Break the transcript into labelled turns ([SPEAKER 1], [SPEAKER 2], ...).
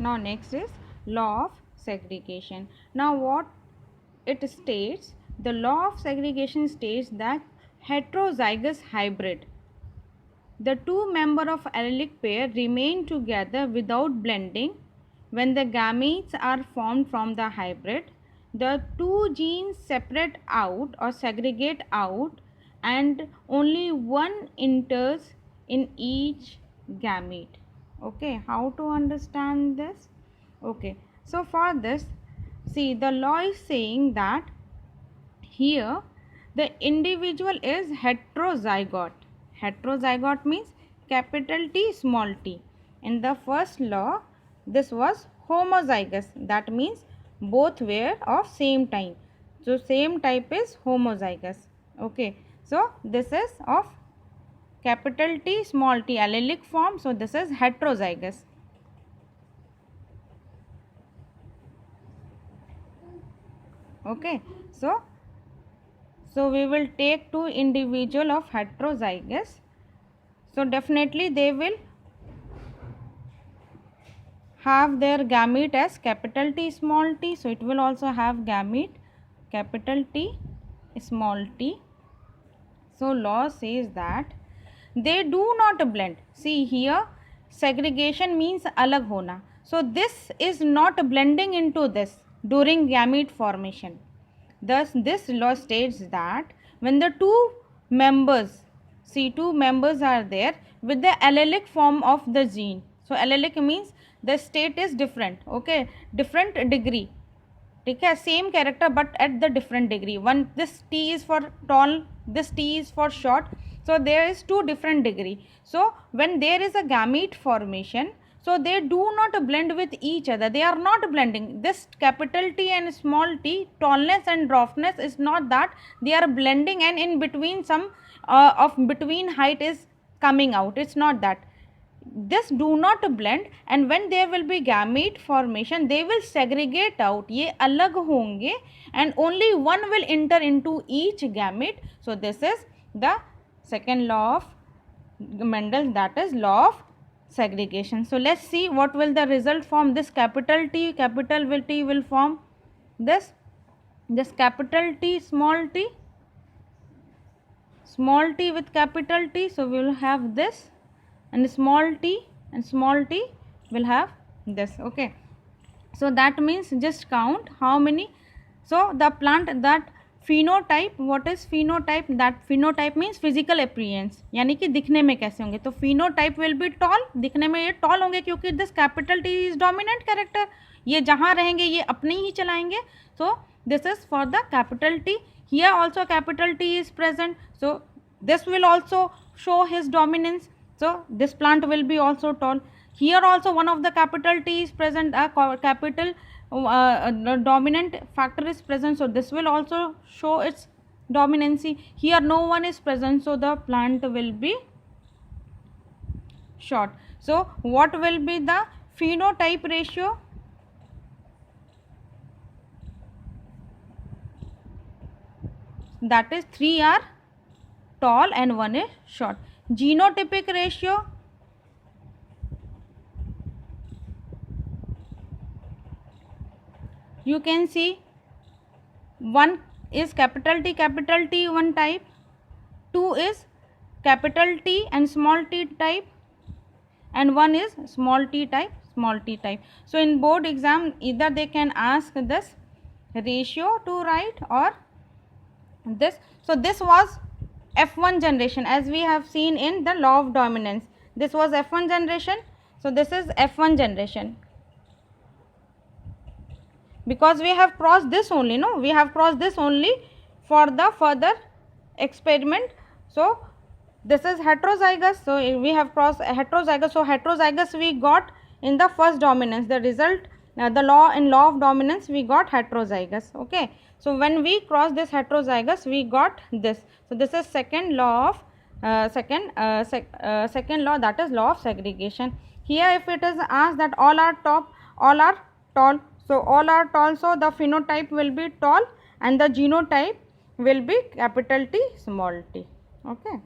[SPEAKER 1] Now next is law of segregation. Now what it states, the law of segregation states that heterozygous hybrid, the two members of allelic pair remain together without blending when the gametes are formed from the hybrid. The two genes separate out or segregate out and only one enters in each gamete. Okay, how to understand this? Okay, so for this, see, the law is saying that here the individual is heterozygote. Heterozygote means capital T small t. In the first law, this was homozygous. That means both were of same type. So same type is homozygous. Okay. So this is of capital T small t allelic form. So this is heterozygous. Okay. So we will take two individual of heterozygous. So definitely they will have their gamete as capital T small t. So it will also have gamete capital T small t. So law says that they do not blend. See here, segregation means alag hona. So this is not blending into this during gamete formation. Thus this law states that when the two members, see, two members are there with the allelic form of the gene. So allelic means the state is different. Okay, different degree. Okay, same character but at the different degree. One, this T is for tall, this T is for short. So there is two different degree. So when there is a gamete formation, so they do not blend with each other. They are not blending. This capital T and small t, tallness and dwarfness is not that they are blending and in between some of between height is coming out. It's not that. This do not blend, and when there will be gamete formation, they will segregate out. ये अलग होंगे and only one will enter into each gamete. So this is the second law of Mendel, that is law of segregation. So let's see what will the result form. This capital T, capital T will form this capital T, small t with capital T. So we will have this, and small t will have this. Okay, so that means just count how many. So the plant, that phenotype, what is phenotype? That phenotype means physical appearance, यानी कि दिखने में कैसे होंगे. तो phenotype will be tall, दिखने में ये tall होंगे क्योंकि this capital T is dominant character. ये जहाँ रहेंगे ये अपने ही चलाएंगे. So this is for the capital T. Here also capital T is present. So this will also show his dominance. So this plant will be also tall. Here also one of the capital T is present, a capital dominant factor is present. So this will also show its dominancy. Here no one is present, so the plant will be short. So what will be the phenotype ratio? That is 3 are tall and 1 is short. Genotypic ratio, you can see 1 is capital T one type, 2 is capital T and small t type, and 1 is small t type. So in board exam either they can ask this ratio to write or this. So this was F1 generation, as we have seen in the law of dominance. This was F1 generation. So this is F1 generation. Because we have crossed this only, no? We have crossed this only for the further experiment. So this is heterozygous. So we have crossed heterozygous. So heterozygous we got in the first dominance. The result, the law of dominance, we got heterozygous. Okay. So when we cross this heterozygous, we got this. So this is second law of second law, that is law of segregation. Here if it is asked that all are tall. So all are tall. So the phenotype will be tall and the genotype will be capital T small t. Okay.